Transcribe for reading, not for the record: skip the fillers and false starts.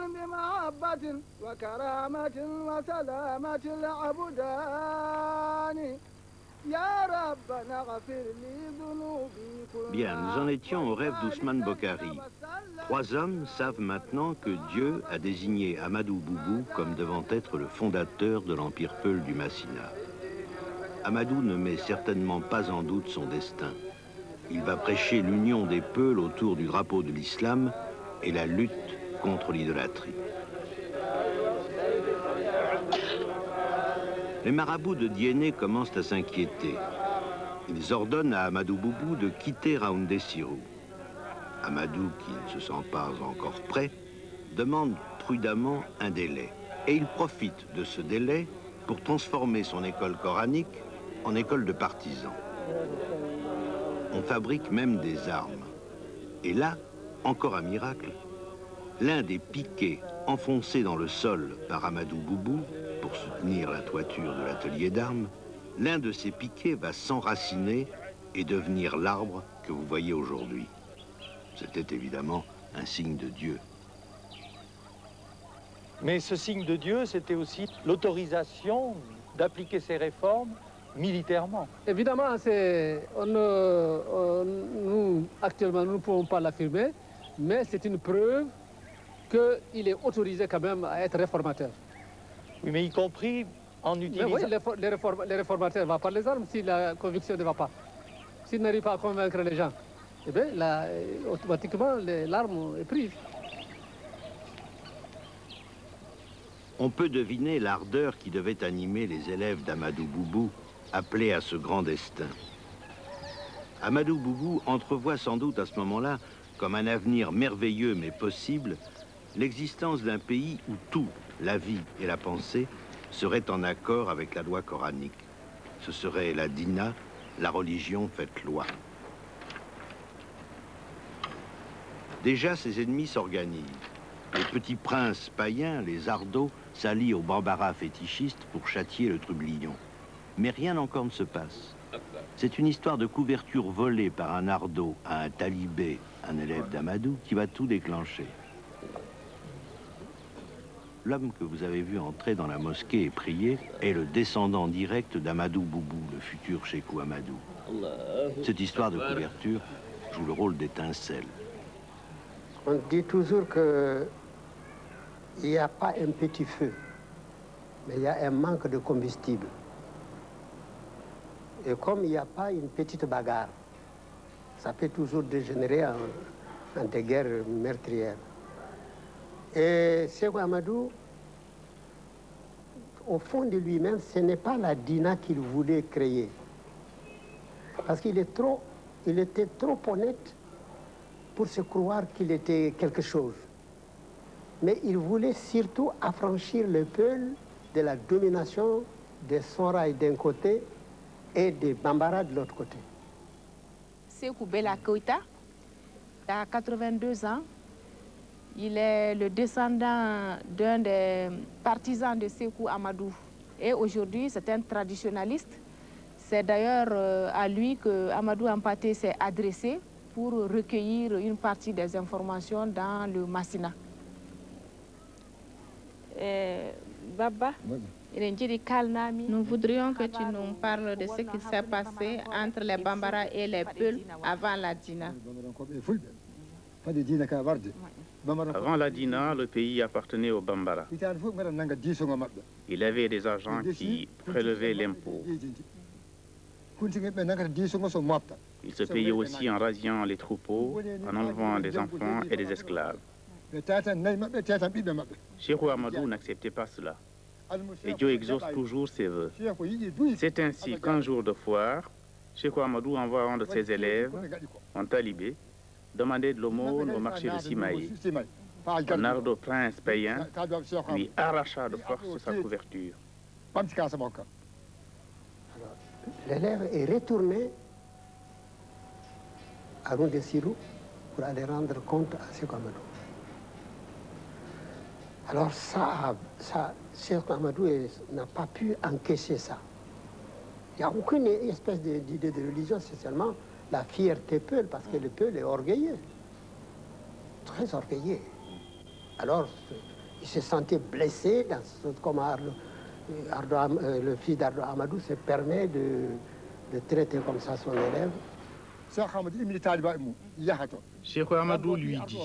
بمحبة وكرامة وسلامة العبدان. Bien, nous en étions au rêve d'Ousmane Bokhari. 3 hommes savent maintenant que Dieu a désigné Ahmadou Boubou comme devant être le fondateur de l'empire Peul du Massina. Ahmadou ne met certainement pas en doute son destin. Il va prêcher l'union des Peuls autour du drapeau de l'islam et la lutte contre l'idolâtrie. Les marabouts de Dienné commencent à s'inquiéter. Ils ordonnent à Ahmadou Boubou de quitter Raoundé Sirou. Ahmadou, qui ne se sent pas encore prêt, demande prudemment un délai. Et il profite de ce délai pour transformer son école coranique en école de partisans. On fabrique même des armes. Et là, encore un miracle, l'un des piquets enfoncés dans le sol par Ahmadou Boubou pour soutenir la toiture de l'atelier d'armes, l'un de ces piquets va s'enraciner et devenir l'arbre que vous voyez aujourd'hui. C'était évidemment un signe de Dieu. Mais ce signe de Dieu, c'était aussi l'autorisation d'appliquer ces réformes militairement. Évidemment, nous, actuellement, nous ne pouvons pas l'affirmer, mais c'est une preuve qu'il est autorisé quand même à être réformateur. Oui, mais y compris en utilisant... Mais oui, les réformateurs vont par les armes si la conviction ne va pas. S'ils n'arrivent pas à convaincre les gens, eh bien, là, automatiquement, l'arme est prise. On peut deviner l'ardeur qui devait animer les élèves d'Ahmadou Boubou, appelés à ce grand destin. Ahmadou Boubou entrevoit sans doute à ce moment-là, comme un avenir merveilleux mais possible, l'existence d'un pays où tout, la vie et la pensée, seraient en accord avec la loi coranique. Ce serait la dina, la religion faite loi. Déjà, ses ennemis s'organisent. Les petits princes païens, les ardos, s'allient aux bambaras fétichistes pour châtier le trublion. Mais rien encore ne se passe. C'est une histoire de couverture volée par un ardo à un talibé, un élève d'Ahmadou, qui va tout déclencher. L'homme que vous avez vu entrer dans la mosquée et prier est le descendant direct d'Ahmadou Boubou, le futur Cheikh Ahmadou. Cette histoire de couverture joue le rôle d'étincelle. On dit toujours qu'il n'y a pas un petit feu, mais il y a un manque de combustible. Et comme il n'y a pas une petite bagarre, ça peut toujours dégénérer en des guerres meurtrières. Et Cheikh Ahmadou, au fond de lui-même, ce n'est pas la dina qu'il voulait créer. Parce qu'il était trop honnête pour se croire qu'il était quelque chose. Mais il voulait surtout affranchir le peuple de la domination des Sonrai d'un côté et des Bambara de l'autre côté. Sékou Bella Keïta a 82 ans. Il est le descendant d'un des partisans de Sékou Ahmadou. Et aujourd'hui, c'est un traditionnaliste. C'est d'ailleurs à lui que Ahmadou Hampâté s'est adressé pour recueillir une partie des informations dans le Massina. Baba, nous voudrions que tu nous parles de ce qui s'est passé entre les Bambara et les Peuls avant la Dina. Avant la Dina, le pays appartenait aux Bambara. Il avait des agents qui prélevaient l'impôt. Il se payait aussi en rasiant les troupeaux, en enlevant des enfants et des esclaves. Cheikh Ahmadou n'acceptait pas cela. Et Dieu exauce toujours ses vœux. C'est ainsi qu'un jour de foire, Cheikh Ahmadou envoie un de ses élèves, un talibé, demander de l'aumône au marché de Simaï. Un ardo prince païen lui arracha de force sa couverture. L'élève est retourné à Raoundé Sirou pour aller rendre compte à Cheikh Ahmadou. Alors Cheikh Ahmadou n'a pas pu encaisser ça. Il n'y a aucune espèce d'idée de religion, c'est seulement la fierté Peul, parce que le Peul est orgueilleux, très orgueilleux. Alors, il se sentait blessé, dans ce, comme le fils d'Ardo Amadou se permet de traiter comme ça son élève. Cheikh Amadou lui dit: